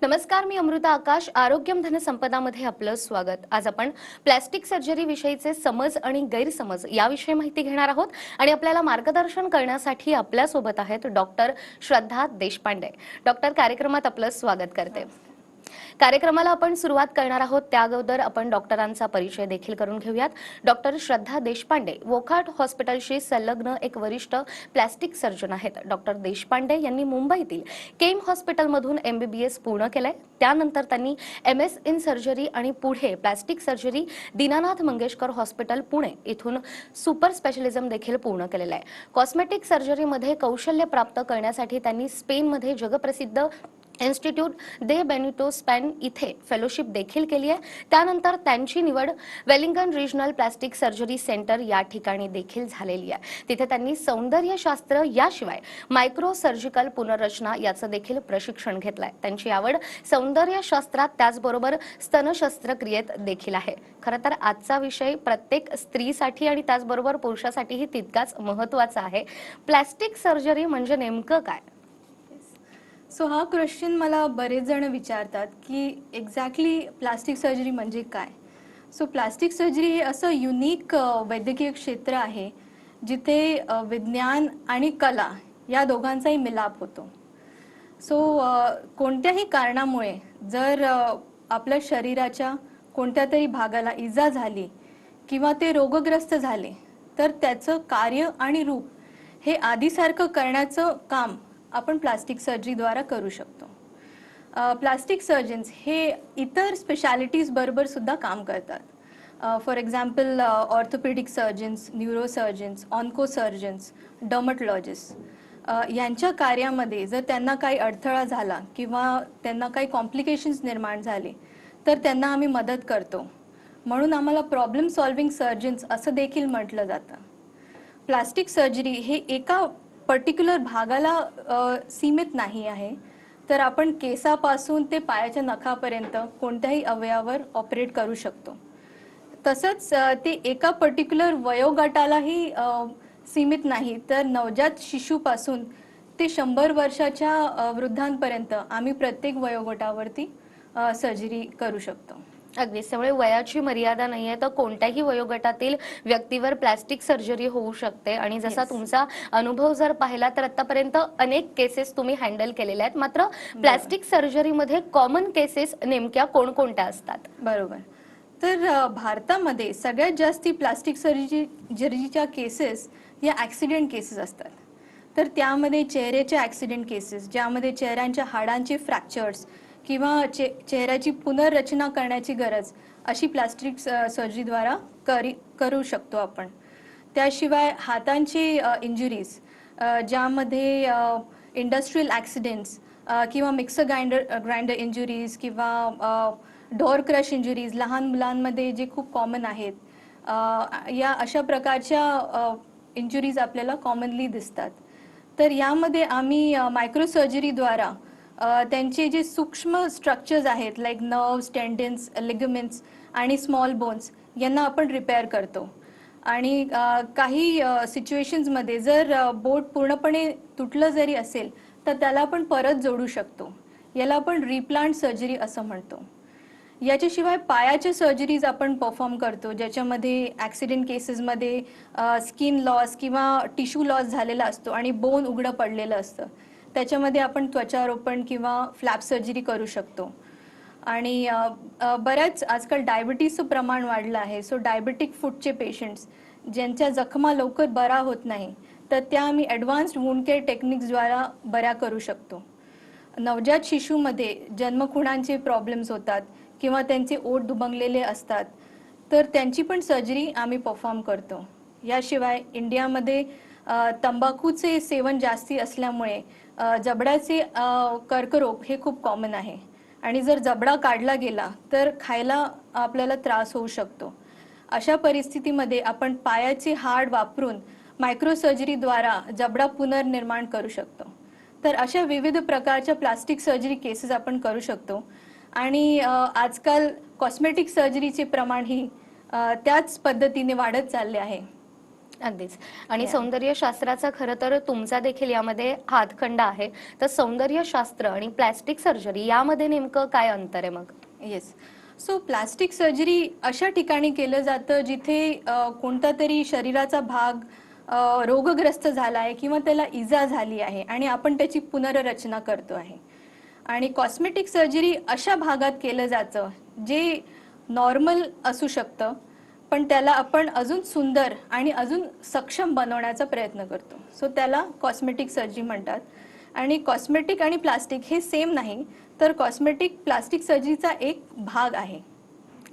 नमस्कार, मी अमृता आकाश. आरोग्यम धनसंपदामध्ये आपलं स्वागत. आज आपण प्लास्टिक सर्जरी विषयीचे समज आणि गैरसमज याविषयी माहिती घेणार आहोत आणि आपल्याला मार्गदर्शन करण्यासाठी आपल्या सोबत आहेत डॉक्टर श्रद्धा देशपांडे. डॉक्टर, कार्यक्रमात आपलं स्वागत करते. कार्यक्रमाला आपण सुरुवात करणार आहोत त्या अगोदर आपण डॉक्टरांचा परिचय देखील करून घेऊयात. डॉक्टर श्रद्धा देशपांडे वोखाट हॉस्पिटलशी संलग्न एक वरिष्ठ प्लास्टिक सर्जन आहेत. डॉक्टर देशपांडे यांनी मुंबईतील केम हॉस्पिटलमधून MBBS पूर्ण केलंय. त्यानंतर त्यांनी MS इन सर्जरी आणि पुढे plastic surgery Dinanath Mangeshkar hospital Pune इथून सुपर स्पेशलिझम देखील पूर्ण केलेलं आहे. कॉस्मेटिक सर्जरीमध्ये कौशल्य प्राप्त करण्यासाठी त्यांनी स्पेनमध्ये जगप्रसिद्ध इन्स्टिट्यूट दे बेनिटो स्पेन इथे फेलोशिप देखील केली आहे. त्यानंतर त्यांची निवड Wellington regional plastic surgery centre या ठिकाणी देखील झालेली आहे. तिथे त्यांनी सौंदर्यशास्त्र याशिवाय मायक्रो सर्जिकल पुनर्रचना याचं देखील प्रशिक्षण घेतलंय. त्यांची आवड सौंदर्यशास्त्रात त्याचबरोबर स्तन शस्त्रक्रियेत देखील आहे. खरं तर आजचा विषय प्रत्येक स्त्रीसाठी आणि त्याचबरोबर पुरुषासाठीही तितकाच महत्त्वाचा आहे. प्लास्टिक सर्जरी म्हणजे नेमकं काय? सो हा क्वेश्चन मला बरेच जण विचारतात की एक्झॅक्टली प्लास्टिक सर्जरी म्हणजे काय. सो प्लास्टिक सर्जरी हे असं युनिक वैद्यकीय क्षेत्र आहे जिथे विज्ञान आणि कला या दोघांचाही मिलाप होतो. सो कोणत्याही कारणामुळे जर आपल्या शरीराच्या कोणत्या तरी भागाला इजा झाली किंवा ते रोगग्रस्त झाले तर त्याचं कार्य आणि रूप हे आधीसारखं करण्याचं काम आपण प्लास्टिक सर्जरीद्वारा करू शकतो. प्लास्टिक सर्जन्स हे इतर स्पेशालिटीज बरोबर सुद्धा काम करतात. For example orthopedic surgeons, neurosurgeons, oncosurgeons, dermatologist यांच्या कार्यामध्ये जर त्यांना काही अडथळा झाला किंवा त्यांना काही कॉम्प्लिकेशन्स निर्माण झाले तर त्यांना आम्ही मदत करतो. म्हणून आम्हाला प्रॉब्लेम सॉल्विंग सर्जन्स असं देखील म्हटलं जातं. प्लास्टिक सर्जरी हे एका पर्टिक्युलर भागाला सीमित नाही आहे, तर आपण केसापासून ते पायाच्या नखापर्यंत कोणत्याही अवयवावर ऑपरेट करू शकतो. तसंच ते एका पर्टिक्युलर वयोगटालाही सीमित नाही, तर नवजात शिशूपासून ते 100 वर्षाच्या वृद्धांपर्यंत आम्ही प्रत्येक वयोगटावरती सर्जरी करू शकतो. अगदीच. त्यामुळे वयाची मर्यादा नाहीये, तर कोणत्याही वयोगटातील व्यक्तीवर प्लास्टिक सर्जरी होऊ शकते. आणि जसा तुमचा अनुभव जर पाहिला तर आतापर्यंत अनेक केसेस तुम्ही हँडल केलेल्या आहेत. मात्र प्लास्टिक सर्जरीमध्ये कॉमन केसेस नेमक्या कोणकोणत्या असतात? बरोबर. तर भारतामध्ये सगळ्यात जास्ती प्लास्टिक सर्जरीच्या केसेस या ॲक्सिडेंट केसेस असतात. तर त्यामध्ये चेहऱ्याच्या ॲक्सिडेंट केसेस, ज्यामध्ये चेहऱ्यांच्या हाडांचे फ्रॅक्चर्स किंवा चेहऱ्याची पुनर्रचना करण्याची गरज अशी प्लास्टिक सर्जरीद्वारा करू शकतो आपण. त्याशिवाय हातांची इंजुरीज, ज्यामध्ये इंडस्ट्रियल ॲक्सिडेंट्स किंवा मिक्सर ग्राइंडर इंजुरीज किंवा डोअर क्रश इंजुरीज लहान मुलांमध्ये जे खूप कॉमन आहेत, या अशा प्रकारच्या इंजुरीज आपल्याला कॉमनली दिसतात. तर यामध्ये आम्ही मायक्रो सर्जरीद्वारा त्यांचे जे सूक्ष्म स्ट्रक्चर्स आहेत लाईक नर्व्स, टेंडन्स, लिगमेंट्स आणि स्मॉल बोन्स यांना आपण रिपेअर करतो. आणि काही सिच्युएशन्समध्ये जर बोट पूर्णपणे तुटलं जरी असेल तर त्याला आपण परत जोडू शकतो. याला आपण रिप्लांट सर्जरी असं म्हणतो. याच्याशिवाय पायाच्या सर्जरीज आपण परफॉर्म करतो, ज्याच्यामध्ये ॲक्सिडेंट केसेसमध्ये स्किन लॉस किंवा टिश्यू लॉस झालेला असतो आणि बोन उघडं पडलेलं असतं. त्याच्यामध्ये आपण त्वचारोपण किंवा फ्लॅप सर्जरी करू शकतो. आणि बऱ्याच आजकाल डायबिटीजचं प्रमाण वाढलं आहे. सो डायबेटिक फूटचे पेशंट्स ज्यांच्या जखमा लवकर बरा होत नाही, तर त्या आम्ही ॲडव्हान्स्ड वुंड केअर टेक्निक्सद्वारा बऱ्या करू शकतो. नवजात शिशूमध्ये जन्मखुणांचे प्रॉब्लेम्स होतात किंवा त्यांचे ओठ दुभंगलेले असतात, तर त्यांची पण सर्जरी आम्ही परफॉर्म करतो. याशिवाय इंडियामध्ये तंबाखूचे सेवन जास्ती असल्यामुळे जबडाचे कर्करोग हे खूप कॉमन आहे आणि जर जबडा काढला गेला तर खायला आपल्याला त्रास होऊ शकतो. अशा परिस्थितीमध्ये आपण पायाचे हाड वापरून मायक्रो सर्जरीद्वारा जबडा पुनर्निर्माण करू शकतो. तर अशा विविध प्रकारच्या प्लास्टिक सर्जरी केसेस आपण करू शकतो. आणि आजकाल कॉस्मेटिक सर्जरीचे प्रमाणही त्याच पद्धतीने वाढत चालले आहे. अगदीच. आणि Yeah. सौंदर्य शास्त्राचा खरं तर तुमचा देखील यामध्ये हातखंडा आहे. तर सौंदर्य शास्त्र आणि प्लास्टिक सर्जरी यामध्ये नेमकं काय अंतर आहे मग? येस. सो प्लास्टिक सर्जरी अशा ठिकाणी केलं जातं जिथे कोणता तरी शरीराचा भाग रोगग्रस्त झाला आहे किंवा त्याला इजा झाली आहे आणि आपण त्याची पुनर्रचना करतो आहे. आणि कॉस्मेटिक सर्जरी अशा भागात केलं जातं जे नॉर्मल असू शकतं, पण त्याला आपण अजून सुंदर आणि अजून सक्षम बनवण्याचा प्रयत्न करतो. सो त्याला कॉस्मेटिक सर्जरी म्हणतात. आणि कॉस्मेटिक आणि प्लास्टिक हे सेम नाही, तर कॉस्मेटिक प्लास्टिक सर्जरीचा एक भाग आहे.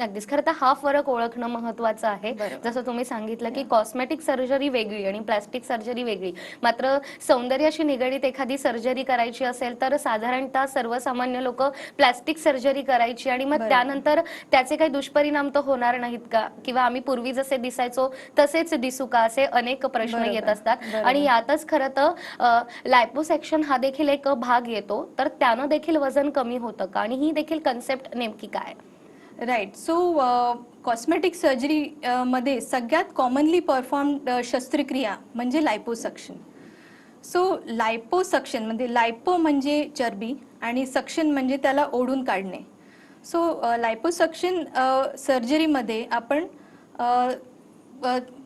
अगदीच. खरं तर हा फरक ओळखणं महत्त्वाचं आहे. बरोबर. जसं तुम्ही सांगितलं की कॉस्मेटिक सर्जरी वेगळी आणि प्लास्टिक सर्जरी वेगळी. मात्र सौंदर्याशी निगडीत एखादी सर्जरी करायची असेल तर साधारणतः सर्वसामान्य लोकं प्लास्टिक सर्जरी करायची आणि मग बरोबर. त्यानंतर त्याचे काही दुष्परिणाम तर होणार नाहीत का? किंवा आम्ही पूर्वी जसे दिसायचो तसेच दिसू का? असे अनेक प्रश्न बरोबर. येत असतात. बरोबर. आणि यातच खरं तर लायपोसेक्शन हा देखील एक भाग येतो. तर त्यानं देखील वजन कमी होतं का? आणि ही देखील कन्सेप्ट नेमकी काय? राईट. सो कॉस्मेटिक सर्जरी मध्ये सगळ्यात कॉमनली परफॉर्म्ड शस्त्रक्रिया म्हणजे लायपोसक्शन. सो लायपोसक्शन म्हणजे लायपो म्हणजे चरबी आणि सक्शन म्हणजे त्याला ओढून काढणे. सो लायपोसक्शन सर्जरीमध्ये आपण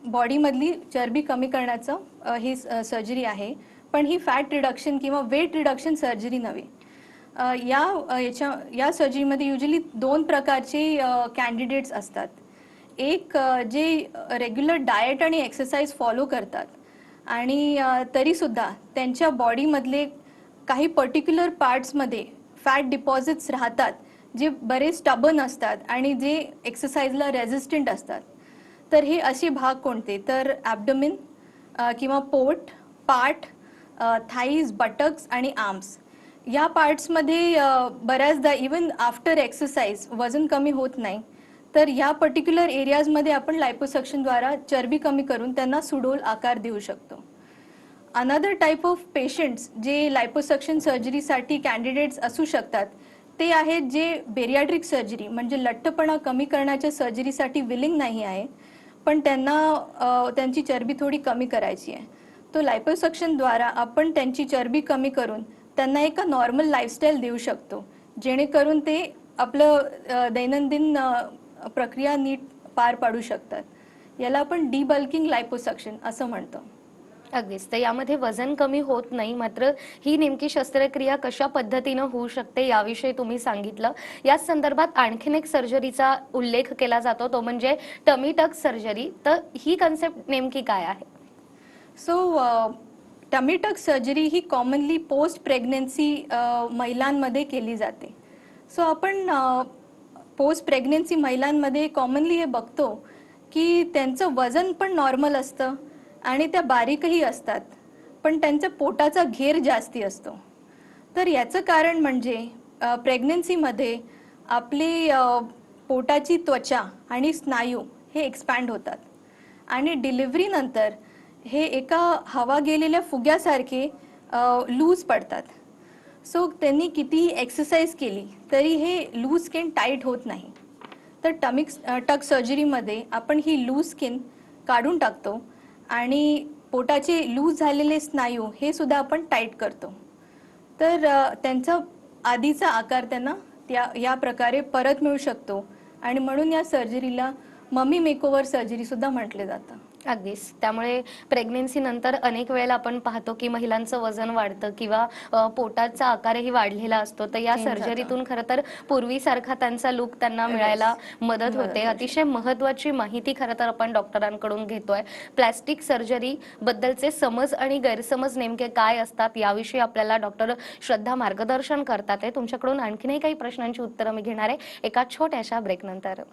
बॉडीमधली चरबी कमी करण्याचं ही सर्जरी आहे. पण ही फॅट रिडक्शन किंवा वेट रिडक्शन सर्जरी नव्हे. या सर्जरीमध्ये युजली 2 प्रकारचे कॅन्डिडेट्स असतात. एक जे रेग्युलर डाएट आणि एक्सरसाइज फॉलो करतात आणि तरीसुद्धा त्यांच्या बॉडीमधले काही पर्टिक्युलर पार्ट्समध्ये फॅट डिपॉझिट्स राहतात, जे बरेच स्टबर्न असतात आणि जे एक्सरसाइजला रेझिस्टंट असतात. तर हे असे भाग कोणते? तर ॲब्डोमेन किंवा पोट, पाठ, थाईज, बटक्स आणि आर्म्स या पार्ट्समध्ये बऱ्याचदा इवन आफ्टर एक्सरसाइज वजन कमी होत नाही. तर या पर्टिक्युलर एरियाजमध्ये आपण लायपोसक्शनद्वारा चरबी कमी करून त्यांना सुडौल आकार देऊ शकतो. अनदर टाईप ऑफ पेशंट्स जे लायपोसक्शन सर्जरीसाठी कॅन्डिडेट्स असू शकतात, ते आहेत जे बेरियाट्रिक सर्जरी म्हणजे लठ्ठपणा कमी करण्याच्या सर्जरीसाठी विलिंग नाही आहे, पण त्यांना त्यांची चरबी थोडी कमी करायची आहे. तो लायपोसक्शनद्वारा आपण त्यांची चरबी कमी करून त्यांना एका नॉर्मल लाईफस्टाईल देऊ शकतो, जेणेकरून ते आपलं दैनंदिन प्रक्रिया नीट पार पाडू शकतात. याला आपण डिबल्किंग लायपोसक्शन असं म्हणतो. अगदीच. तर यामध्ये वजन कमी होत नाही, मात्र ही नेमकी शस्त्रक्रिया कशा पद्धतीनं होऊ शकते याविषयी तुम्ही सांगितलं. याच संदर्भात आणखीन एक सर्जरीचा उल्लेख केला जातो, तो म्हणजे टमी टक सर्जरी. तर ही कन्सेप्ट नेमकी काय आहे? सो टमी टक सर्जरी ही कॉमनली पोस्ट प्रेग्नन्सी महिलांमध्ये केली जाते. सो आपण पोस्ट प्रेग्नन्सी महिलांमध्ये कॉमनली हे बघतो की त्यांचं वजन पण नॉर्मल असतं आणि त्या बारीकही असतात, पण त्यांच्या पोटाचा घेर जास्ती असतो. तर याचं कारण म्हणजे प्रेग्नन्सीमध्ये आपली पोटाची त्वचा आणि स्नायू हे एक्सपॅन्ड होतात आणि डिलिव्हरीनंतर हे एका हवा गेलेल्या फुग्यासारखे लूज पडतात. सो त्यांनी कितीही एक्सरसाइज केली तरी हे लूज स्किन टाईट होत नाही. तर टक सर्जरीमध्ये आपण ही लूज स्किन काढून टाकतो आणि पोटाचे लूज झालेले स्नायू हे सुद्धा आपण टाईट करतो. तर त्यांचा आधीचा आकार त्यांना या प्रकारे परत मिळू शकतो आणि म्हणून या सर्जरीला ममी मेकओव्हर सर्जरी सुद्धा म्हटले जातं. अगदीच. त्यामुळे प्रेग्नन्सी नंतर अनेक वेळेला आपण पाहतो की महिलांचं वजन वाढतं किंवा पोटाचा आकारही वाढलेला असतो. तर या Change होतं. सर्जरीतून खरं तर पूर्वीसारखा त्यांचा लुक त्यांना मिळायला मदत होते. अतिशय महत्त्वाची माहिती खरं तर आपण डॉक्टरांकडून घेतोय. प्लास्टिक सर्जरी बद्दलचे समज आणि गैरसमज नेमके काय असतात याविषयी आपल्याला डॉक्टर श्रद्धा मार्गदर्शन करतात आहे. तुमच्याकडून आणखीनही काही प्रश्नांची उत्तरं मी घेणार आहे एका छोट्याशा ब्रेकनंतर.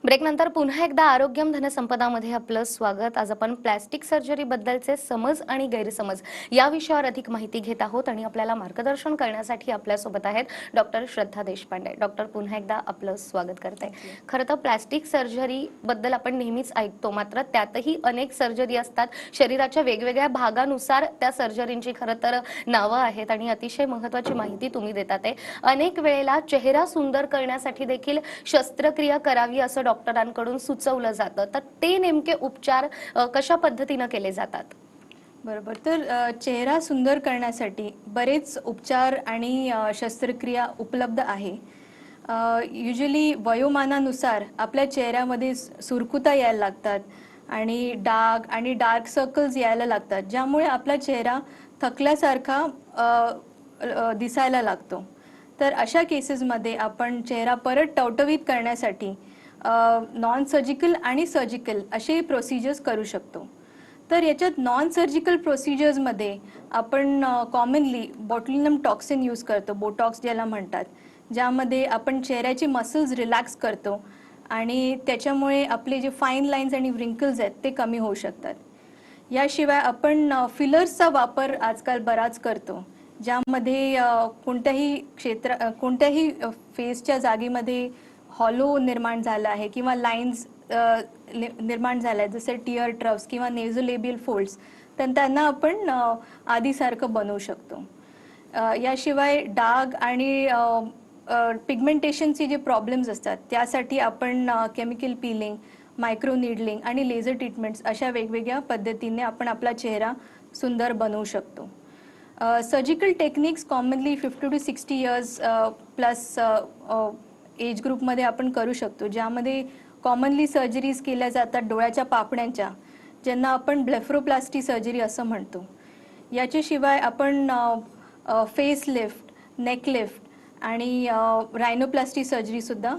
ब्रेकनंतर पुन्हा एकदा आरोग्यम धनसंपदामध्ये आपलं स्वागत. आज आपण प्लास्टिक सर्जरी बद्दलचे समज आणि गैरसमज या विषयावर अधिक माहिती घेत आहोत आणि आपल्याला मार्गदर्शन करण्यासाठी आपल्यासोबत आहेत डॉक्टर श्रद्धा देशपांडे. डॉक्टर, पुन्हा एकदा आपलं स्वागत करते. खरं तर प्लास्टिक सर्जरी बद्दल आपण नेहमीच ऐकतो, मात्र त्यातही अनेक सर्जरी असतात. शरीराच्या वेगवेगळ्या भागानुसार त्या सर्जरींची खरं तर नावं आहेत आणि अतिशय महत्त्वाची माहिती तुम्ही देतात आहे. अनेक वेळेला चेहरा सुंदर करण्यासाठी देखील शस्त्रक्रिया करावी असं डॉक्टरांकडून सुचवलं जातं, तर ते नेमके उपचार कशा पद्धतीनं केले जातात? बरोबर. तर चेहरा सुंदर करण्यासाठी बरेच उपचार आणि शस्त्रक्रिया उपलब्ध आहे. युजली वयोमानानुसार आपल्या चेहऱ्यामध्ये सुरकुत्या यायला लागतात आणि डाग आणि डार्क सर्कल्स यायला लागतात, ज्यामुळे आपला चेहरा थकल्यासारखा अ, दिसायला लागतो. तर अशा केसेसमध्ये आपण चेहरा परत टवटवीत करण्यासाठी नॉन सर्जिकल आणि सर्जिकल असे प्रोसिजर्स करू शकतो. तर याच्यात नॉन सर्जिकल प्रोसिजर्समध्ये आपण कॉमनली बॉट्युलिनम टॉक्सिन यूज करतो, बोटॉक्स ज्याला म्हणतात, ज्यामध्ये आपण चेहऱ्याचे मसल्स रिलॅक्स करतो आणि त्याच्यामुळे आपले जे फाईन लाईन्स आणि व्रिंकल्स आहेत ते कमी होऊ शकतात. याशिवाय आपण फिलर्सचा वापर आजकाल बराच करतो, ज्यामध्ये कोणत्याही फेसच्या जागेमध्ये हॉलो निर्माण झाला आहे किंवा लाईन्स निर्माण झाल्या आहेत, जसे टिअर ट्रफ्स किंवा नेझोलेबियल फोल्ड्स, तर त्यांना आपण आधीसारखं बनवू शकतो. याशिवाय डाग आणि पिगमेंटेशनचे जे प्रॉब्लेम्स असतात त्यासाठी आपण केमिकल पीलिंग, मायक्रो नीडलिंग आणि लेझर ट्रीटमेंट्स अशा वेगवेगळ्या पद्धतीने आपण आपला चेहरा सुंदर बनवू शकतो. Surgical techniques commonly 50 to 60 years plus age ग्रुपमध्ये आपण करू शकतो, ज्यामध्ये कॉमनली सर्जरीज केल्या जातात डोळ्याच्या पापण्यांच्या, ज्यांना आपण ब्लेफरोप्लास्टी सर्जरी असं म्हणतो. याच्याशिवाय आपण फेस लिफ्ट, नेक लिफ्ट आणि रायनोप्लास्टी सर्जरीसुद्धा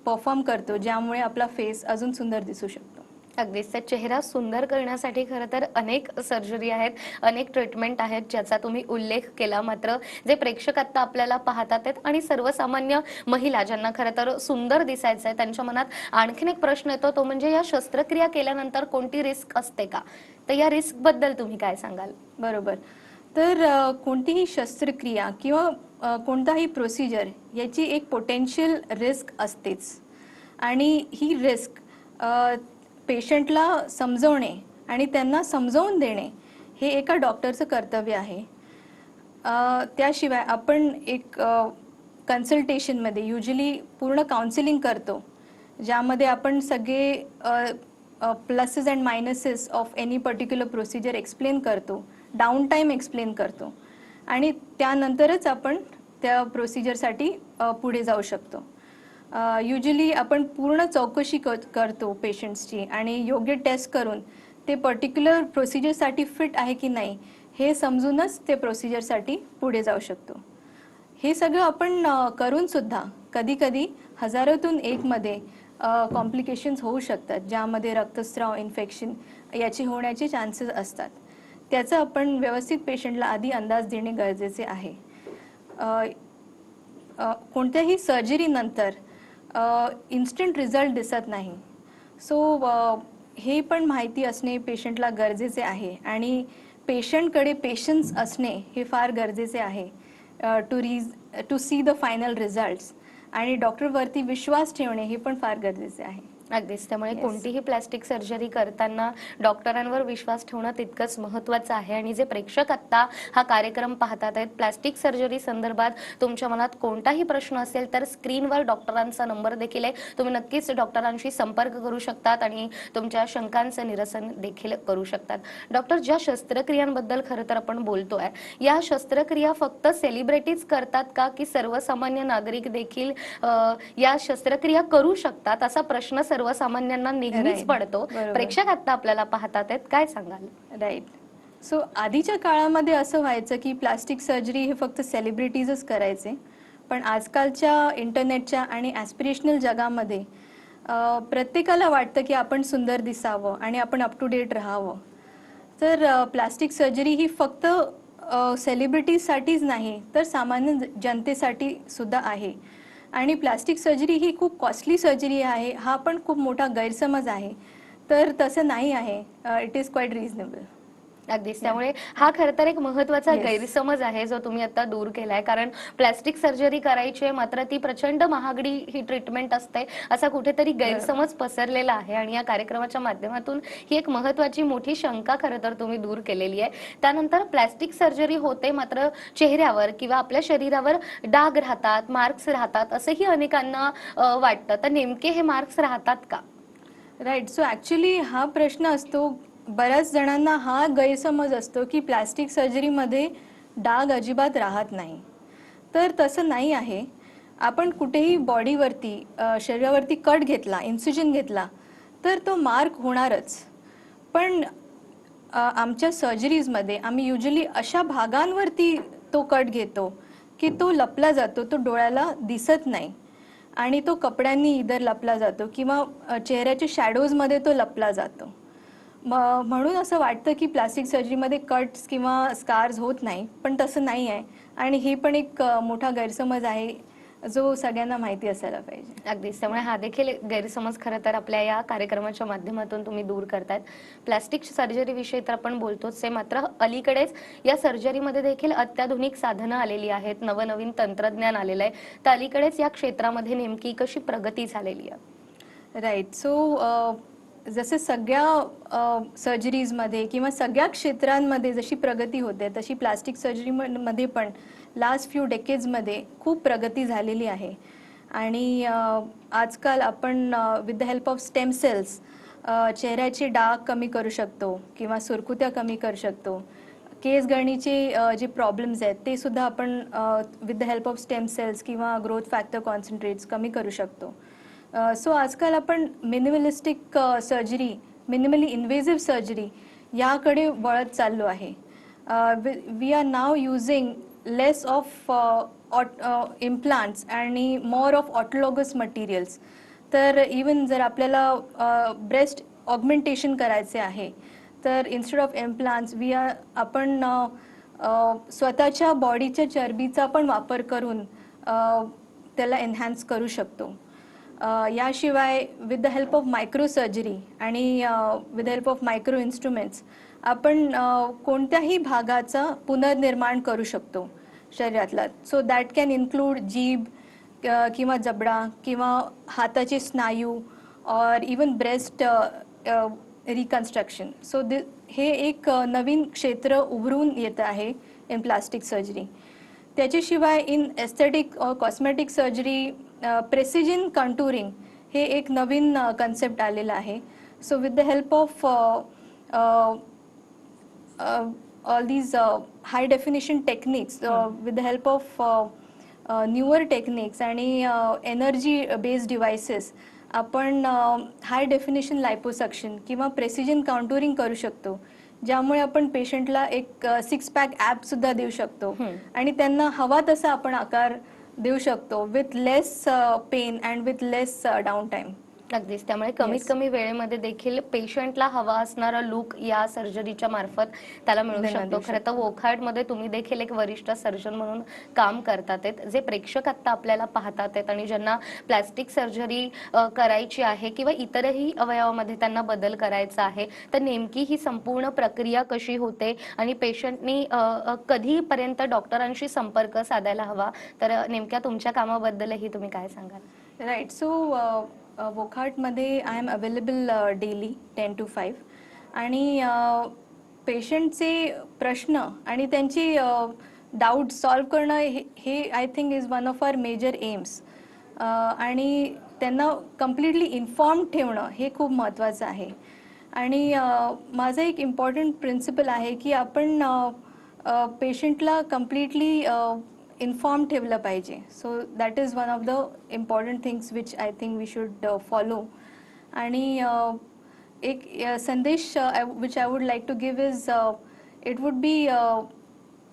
परफॉर्म करतो, ज्यामुळे आपला फेस अजून सुंदर दिसू शकतो. अगदीच. त्या चेहरा सुंदर करण्यासाठी खरं तर अनेक सर्जरी आहेत, अनेक ट्रीटमेंट आहेत, ज्याचा तुम्ही उल्लेख केला. मात्र जे प्रेक्षक आता आपल्याला पाहतात आहेत आणि सर्वसामान्य महिला ज्यांना खरं तर सुंदर दिसायचं आहे, त्यांच्या मनात आणखीन एक प्रश्न येतो, तो म्हणजे या शस्त्रक्रिया केल्यानंतर कोणती रिस्क असते का? तर या रिस्कबद्दल तुम्ही काय सांगाल? बरोबर. तर कोणतीही शस्त्रक्रिया किंवा कोणताही प्रोसिजर याची एक पोटेन्शियल रिस्क असतेच आणि ही रिस्क पेशंटला समजवणे आणि त्यांना समजावून देणे हे एका डॉक्टरचं कर्तव्य आहे. त्याशिवाय आपण एक कन्सल्टेशनमध्ये युजली पूर्ण काउन्सिलिंग करतो, ज्यामध्ये आपण सगळे pluses and minuses of any particular procedure explain करतो, डाऊन टाईम एक्सप्लेन करतो आणि त्यानंतरच आपण त्या प्रोसिजरसाठी पुढे जाऊ शकतो. युजली आपण पूर्ण चौकशी करतो पेशंट्सची आणि योग्य टेस्ट करून ते पर्टिक्युलर प्रोसिजरसाठी फिट आहे की नाही हे समजूनच ते प्रोसिजरसाठी पुढे जाऊ शकतो. हे सगळं आपण करूनसुद्धा कधीकधी हजारोतून एकमध्ये कॉम्प्लिकेशन्स होऊ शकतात, ज्यामध्ये रक्तस्राव, इन्फेक्शन याची होण्याचे चान्सेस असतात. त्याचा आपण व्यवस्थित पेशंटला आधी अंदाज देणे गरजेचे आहे. कोणत्याही सर्जरीनंतर इन्स्टंट रिझल्ट दिसत नाही. सो हे पण माहिती असणे पेशंटला गरजेचे आहे आणि पेशंटकडे पेशन्स असणे हे फार गरजेचे आहे to see the final results आणि डॉक्टरवरती विश्वास ठेवणे हे पण फार गरजेचे आहे. अगदीच. त्यामुळे Yes. कोणतीही प्लास्टिक सर्जरी करताना डॉक्टरांवर विश्वास ठेवणं तितकंच महत्त्वाचं आहे. आणि जे प्रेक्षक आत्ता हा कार्यक्रम पाहतात आहेत, प्लास्टिक सर्जरी संदर्भात तुमच्या मनात कोणताही प्रश्न असेल तर स्क्रीनवर डॉक्टरांचा नंबर देखील आहे, तुम्ही नक्कीच डॉक्टरांशी संपर्क करू शकतात आणि तुमच्या शंकांचं निरसन देखील करू शकतात. डॉक्टर, ज्या शस्त्रक्रियांबद्दल खरं तर आपण बोलतोय, या शस्त्रक्रिया फक्त सेलिब्रिटीज करतात का, की सर्वसामान्य नागरिक देखील या शस्त्रक्रिया करू शकतात, असा प्रश्न सर्वसामान्यांना नेहमीच Right. पडतो. बरोबर. प्रेक्षक आता आपल्याला पाहतात आहेत, काय सांगाल? राईट. सो आधीच्या काळामध्ये असं व्हायचं की प्लास्टिक सर्जरी हे फक्त सेलिब्रिटीजच करायचे, पण आजकालच्या इंटरनेटच्या आणि ॲस्पिरेशनल जगामध्ये प्रत्येकाला वाटतं की आपण सुंदर दिसावं आणि आपण अप टू डेट राहावं. तर प्लास्टिक सर्जरी ही फक्त सेलिब्रिटीजसाठीच नाही तर सामान्य जनतेसाठी सुद्धा आहे आणि प्लास्टिक सर्जरी ही खूप कॉस्टली सर्जरी आहे, हा पण खूप मोठा गैरसमज आहे. तर तसं नाही आहे. It is quite reasonable. अगदीच. त्यामुळे हा खरं तर एक महत्त्वाचा Yes. गैरसमज आहे जो तुम्ही आता दूर केलाय. कारण प्लास्टिक सर्जरी करायची आहे मात्र ती प्रचंड महागडी ही ट्रीटमेंट असते असा कुठेतरी गैरसमज पसरलेला आहे आणि या कार्यक्रमाच्या माध्यमातून ही एक महत्त्वाची मोठी शंका खरं तर तुम्ही दूर केलेली आहे. त्यानंतर प्लास्टिक सर्जरी होते मात्र चेहऱ्यावर किंवा आपल्या शरीरावर डाग राहतात, मार्क्स राहतात असंही अनेकांना वाटतं. तर नेमके हे मार्क्स राहतात का? राईट. सो ॲक्च्युली हा प्रश्न असतो, बऱ्याच जणांना हा गैरसमज असतो की प्लास्टिक सर्जरीमध्ये डाग अजिबात राहत नाही. तर तसं नाही आहे. आपण कुठेही बॉडीवरती शरीरावरती कट घेतला, इन्सिजन घेतला तर तो मार्क होणारच. पण आमच्या सर्जरीजमध्ये आम्ही युजली अशा भागांवरती तो कट घेतो की तो लपला जातो, तो डोळ्याला दिसत नाही आणि तो कपड्यांनी इधर लपला जातो किंवा चेहऱ्याच्या शॅडोजमध्ये तो लपला जातो. म्हणून असं वाटतं की प्लास्टिक सर्जरीमध्ये कट्स किंवा स्कार्स होत नाही, पण तसं नाही आहे. आणि ही पण एक मोठा गैरसमज आहे जो सगळ्यांना माहिती असायला पाहिजे. अगदीच. त्यामुळे हा देखील गैरसमज खरं तर आपल्या या कार्यक्रमाच्या माध्यमातून तुम्ही दूर करतायत. प्लास्टिक सर्जरी विषयी तर आपण बोलतोच आहे मात्र अलीकडेच या सर्जरीमध्ये देखील अत्याधुनिक साधनं आलेली आहेत, नवनवीन तंत्रज्ञान आलेलं आहे. तर अलीकडेच या क्षेत्रामध्ये नेमकी कशी प्रगती झालेली आहे? राईट. सो जसे सगळ्या सर्जरीजमध्ये किंवा सगळ्या क्षेत्रांमध्ये जशी प्रगती होते तशी प्लास्टिक सर्जरीमध्ये पण लास्ट फ्यू डेकेड्समध्ये खूप प्रगती झालेली आहे. आणि आजकाल आपण with the help of stem cells चेहऱ्याचे डाग कमी करू शकतो किंवा सुरकुत्या कमी करू शकतो. केस गळणीचे जे प्रॉब्लेम्स आहेत ते सुद्धा आपण with the help of stem cells किंवा ग्रोथ फॅक्टर कॉन्सन्ट्रेट्स कमी करू शकतो. सो आजकाल आपण minimalistic surgery, minimally invasive surgery याकडे वळत चाललो आहे. We are now using less of implants आणि मोर ऑफ ऑटोलॉगस मटेरियल्स. तर इवन जर आपल्याला ब्रेस्ट ऑगमेंटेशन करायचे आहे तर इन्स्टेड ऑफ इम्प्लांट्स आपण स्वतःच्या बॉडीच्या चरबीचा पण वापर करून त्याला एन्हान्स करू शकतो. याशिवाय with the help of micro surgery आणि with the help of micro instruments आपण कोणत्याही भागाचा पुनर्निर्माण करू शकतो शरीरातला. सो दॅट कॅन इन्क्लूड जीभ किंवा जबडा किंवा हाताचे स्नायू और इवन ब्रेस्ट रिकन्स्ट्रक्शन. सो हे एक नवीन क्षेत्र उभरून येत आहे इन प्लास्टिक सर्जरी. त्याच्याशिवाय इन एस्थेटिक और कॉस्मेटिक सर्जरी प्रेसिजन कंटुरिंग हे एक नवीन कन्सेप्ट आलेला आहे. So with the help of all these high definition techniques, with the help of newer techniques आणि energy based devices आपण हाय डेफिनेशन लायपोसक्शन किंवा प्रेसिजन काउंटरिंग करू शकतो, ज्यामुळे आपण पेशंटला एक 6 पॅक ॲप सुद्धा देऊ शकतो आणि त्यांना हवा तसा आपण आकार देऊ शकतो with less pain and with less downtime. अगदीच. त्यामुळे कमीत कमी वेळेमध्ये देखील पेशंटला हवा असणारा लुक या सर्जरीच्या मार्फत त्याला मिळू शकतो. खरं तर वोखार्डमध्ये तुम्ही देखील एक वरिष्ठ सर्जन म्हणून काम करतात, जे प्रेक्षक आता आपल्याला पाहतात आहेत आणि ज्यांना प्लास्टिक सर्जरी करायची आहे किंवा इतरही अवयवामध्ये त्यांना बदल करायचा आहे, तर नेमकी ही संपूर्ण प्रक्रिया कशी होते आणि पेशंटनी कधीपर्यंत डॉक्टरांशी संपर्क साधायला हवा, तर नेमक्या तुमच्या कामाबद्दलही तुम्ही काय सांगाल? राईट. सो वोखार्टमध्ये I am available daily 10 to 5 आणि पेशंटचे प्रश्न आणि त्यांची डाऊट सॉल्व करणं हे I think is one of our major aims. आणि त्यांना कम्प्लिटली इन्फॉर्म ठेवणं हे खूप महत्त्वाचं आहे. आणि माझं एक इम्पॉर्टंट प्रिन्सिपल आहे की आपण पेशंटला कम्प्लिटली इन्फॉर्म ठेवलं पाहिजे. So that is one of the important things which I think we should follow. आणि एक संदेश which I would like to give is it would be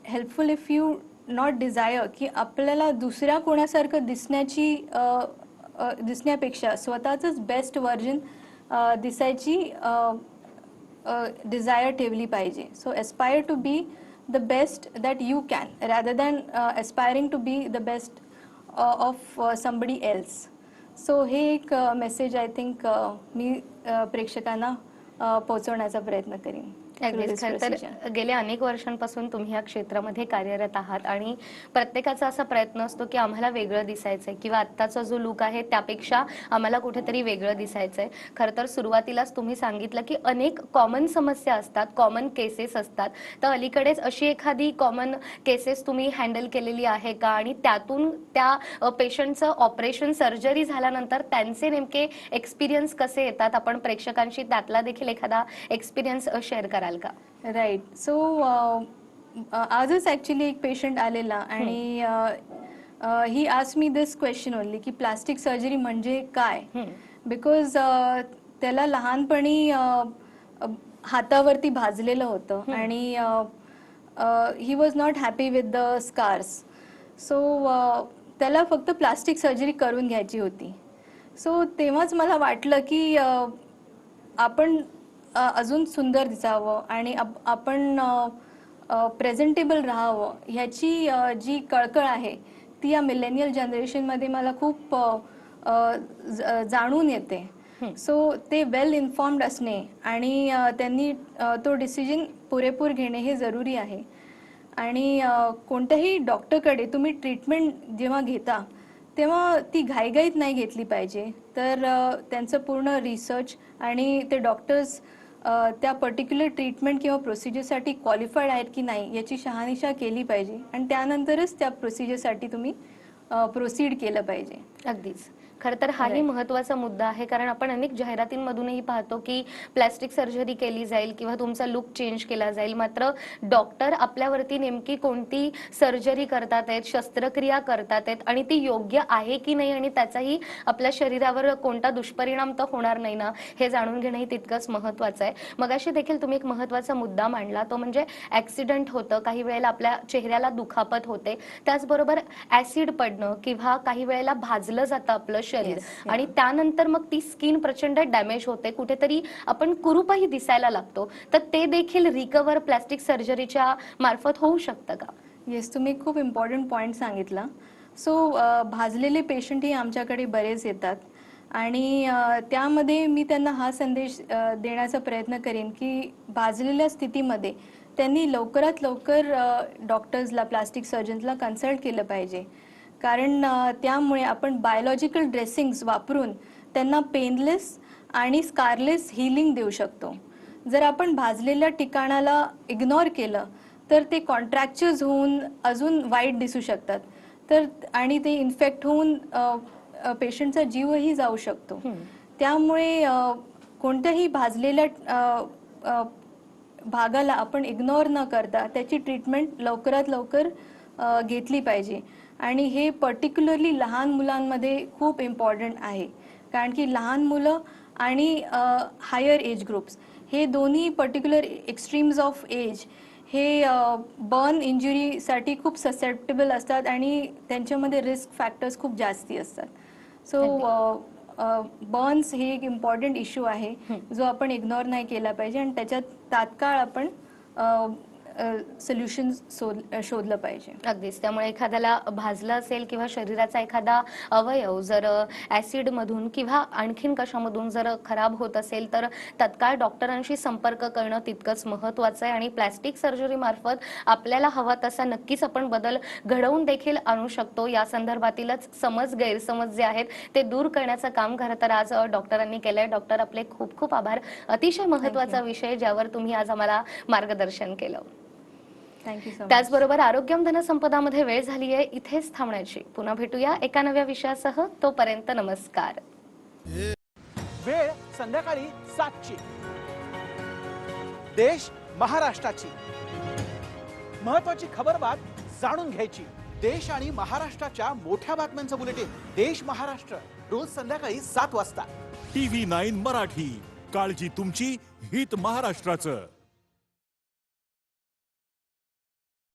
helpful if you not desire की आपल्याला दुसऱ्या कोणासारखं दिसण्यापेक्षा स्वतःचंच best version दिसायची desire ठेवली पाहिजे. So aspire to be the best that you can rather than aspiring to be the best of somebody else. So हे एक message I think मी प्रेक्षकांना पोहोचवण्याचा प्रयत्न करीन. अगदीच. खरं तर गेल्या अनेक वर्षांपासून तुम्ही या क्षेत्रामध्ये कार्यरत आहात आणि प्रत्येकाचा असा प्रयत्न असतो की आम्हाला वेगळं दिसायचंय किंवा आत्ताचा जो लुक आहे त्यापेक्षा आम्हाला कुठेतरी वेगळं दिसायचंय. खरं तर सुरुवातीलाच तुम्ही सांगितलं की अनेक कॉमन समस्या असतात, कॉमन केसेस असतात. तर अलीकडेच अशी एखादी कॉमन केसेस तुम्ही हँडल केलेली आहे का? आणि त्यातून त्या पेशंटचं ऑपरेशन सर्जरी झाल्यानंतर त्यांचे नेमके एक्सपिरियन्स कसे येतात? आपण प्रेक्षकांशी त्यातला देखील एखादा एक्सपिरियन्स शेअर कराल का? राईट. सो आजच ॲक्च्युली एक पेशंट आलेला आणि he asked me this question only की प्लास्टिक सर्जरी म्हणजे काय? बिकॉज त्याला लहानपणी हातावरती भाजलेलं होतं आणि he was not happy with the scars. So त्याला फक्त प्लास्टिक सर्जरी करून घ्यायची होती. सो तेव्हाच मला वाटलं की आपण अजून सुंदर दिसावं आणि आपण प्रेझेंटेबल राहावं ह्याची जी कळकळ आहे ती या मिलेनियल जनरेशनमध्ये मला खूप जाणून येते. सो ते वेल इन्फॉर्म्ड असणे आणि त्यांनी तो डिसिजन पुरेपूर घेणे हे जरुरी आहे. आणि कोणत्याही डॉक्टरकडे तुम्ही ट्रीटमेंट जेव्हा घेता तेव्हा ती घाईघाईत नाही घेतली पाहिजे. तर त्यांचं पूर्ण रिसर्च आणि ते डॉक्टर्स त्या पर्टिक्युलर ट्रीटमेंट किंवा प्रोसिजरसाठी क्वालिफाईड आहेत की नाही याची शहानिशा केली पाहिजे आणि त्यानंतरच त्या प्रोसिजरसाठी तुम्ही प्रोसीड केलं पाहिजे. अगदीच. खरं तर हाही महत्त्वाचा मुद्दा आहे, कारण आपण अनेक जाहिरातींमधूनही पाहतो की प्लॅस्टिक सर्जरी केली जाईल किंवा तुमचा लुक चेंज केला जाईल. मात्र डॉक्टर आपल्यावरती नेमकी कोणती सर्जरी करतात आहेत, शस्त्रक्रिया करतात आहेत आणि ती योग्य आहे की नाही आणि त्याचाही आपल्या शरीरावर कोणता दुष्परिणाम तर होणार नाही ना, हे जाणून घेणंही तितकंच महत्त्वाचं आहे. मगाशी देखील तुम्ही एक महत्त्वाचा मुद्दा मांडला, तो म्हणजे ॲक्सिडेंट होतं, काही वेळेला आपल्या चेहऱ्याला दुखापत होते, त्याचबरोबर ॲसिड पडणं किंवा काही वेळेला भाजलं जातं आपलं शरीर आणि त्यानंतर मग ती स्किन प्रचंड डॅमेज होते, कुठेतरी आपण कुरूपही दिसायला लागतो. तर ते देखील रिकव्हर प्लास्टिक सर्जरीच्या मार्फत होऊ शकतं का? येस, तुम्ही खूप इम्पॉर्टंट पॉईंट सांगितला. सो भाजलेले पेशंटही आमच्याकडे बरेच येतात आणि त्यामध्ये मी त्यांना हा संदेश देण्याचा प्रयत्न करेन की भाजलेल्या स्थितीमध्ये त्यांनी लवकरात लवकर डॉक्टर्सला, प्लास्टिक सर्जन्सला कन्सल्ट केलं पाहिजे. कारण त्यामुळे आपण बायोलॉजिकल ड्रेसिंग्स वापरून त्यांना पेनलेस आणि स्कारलेस हीलिंग देऊ शकतो. जर आपण भाजलेल्या ठिकाणाला इग्नोर केलं तर ते कॉन्ट्रॅक्चर्स होऊन अजून वाईट दिसू शकतात. तर आणि ते इन्फेक्ट होऊन पेशंटचा जीवही जाऊ शकतो. त्यामुळे कोणत्याही भाजलेल्या भागाला आपण इग्नोर न करता त्याची ट्रीटमेंट लवकरात लवकर घेतली पाहिजे. आणि हे पर्टिक्युलरली लहान मुलांमध्ये खूप इम्पॉर्टंट आहे, कारण की लहान मुलं आणि हायर एज ग्रुप्स हे दोन्ही पर्टिक्युलर एक्स्ट्रीम्स ऑफ एज हे बर्न इंजुरीसाठी खूप ससेप्टेबल असतात आणि त्यांच्यामध्ये रिस्क फॅक्टर्स खूप जास्ती असतात. सो बर्न्स हे एक इम्पॉर्टंट इश्यू आहे जो आपण इग्नोर नाही केला पाहिजे आणि त्याच्यात तात्काळ आपण सोल्युशन शोधलं पाहिजे. अगदीच. त्यामुळे एखाद्याला भाजलं असेल किंवा शरीराचा एखादा अवयव जर ॲसिडमधून किंवा आणखीन कशामधून जर खराब होत असेल तर तत्काळ डॉक्टरांशी संपर्क करणं तितकंच महत्त्वाचं आहे आणि प्लॅस्टिक सर्जरी मार्फत आपल्याला हवा तसा नक्कीच आपण बदल घडवून देखील आणू शकतो. या संदर्भातीलच समज, गैरसमज जे आहेत ते दूर करण्याचं काम खरं तर आज डॉक्टरांनी केलंय. डॉक्टर, आपले खूप खूप आभार. अतिशय महत्त्वाचा विषय ज्यावर तुम्ही आज आम्हाला मार्गदर्शन केलं. त्याचबरोबर आरोग्यम धनसंपदामध्ये वेळ झाली आहे इथेच थांबण्याची. पुन्हा भेटूया एका नव्या विषयासह. तोपर्यंत नमस्कार. वेळ संध्याकाळी 7ची. देश महाराष्ट्राची महत्वाची खबरबात जाणून घ्यायची. देश आणि महाराष्ट्राच्या मोठ्या बातम्यांचं बुलेटिन देश महाराष्ट्र रोज संध्याकाळी 7 वाजता. TV9 मराठी. काळजी तुमची, हित महाराष्ट्राचं.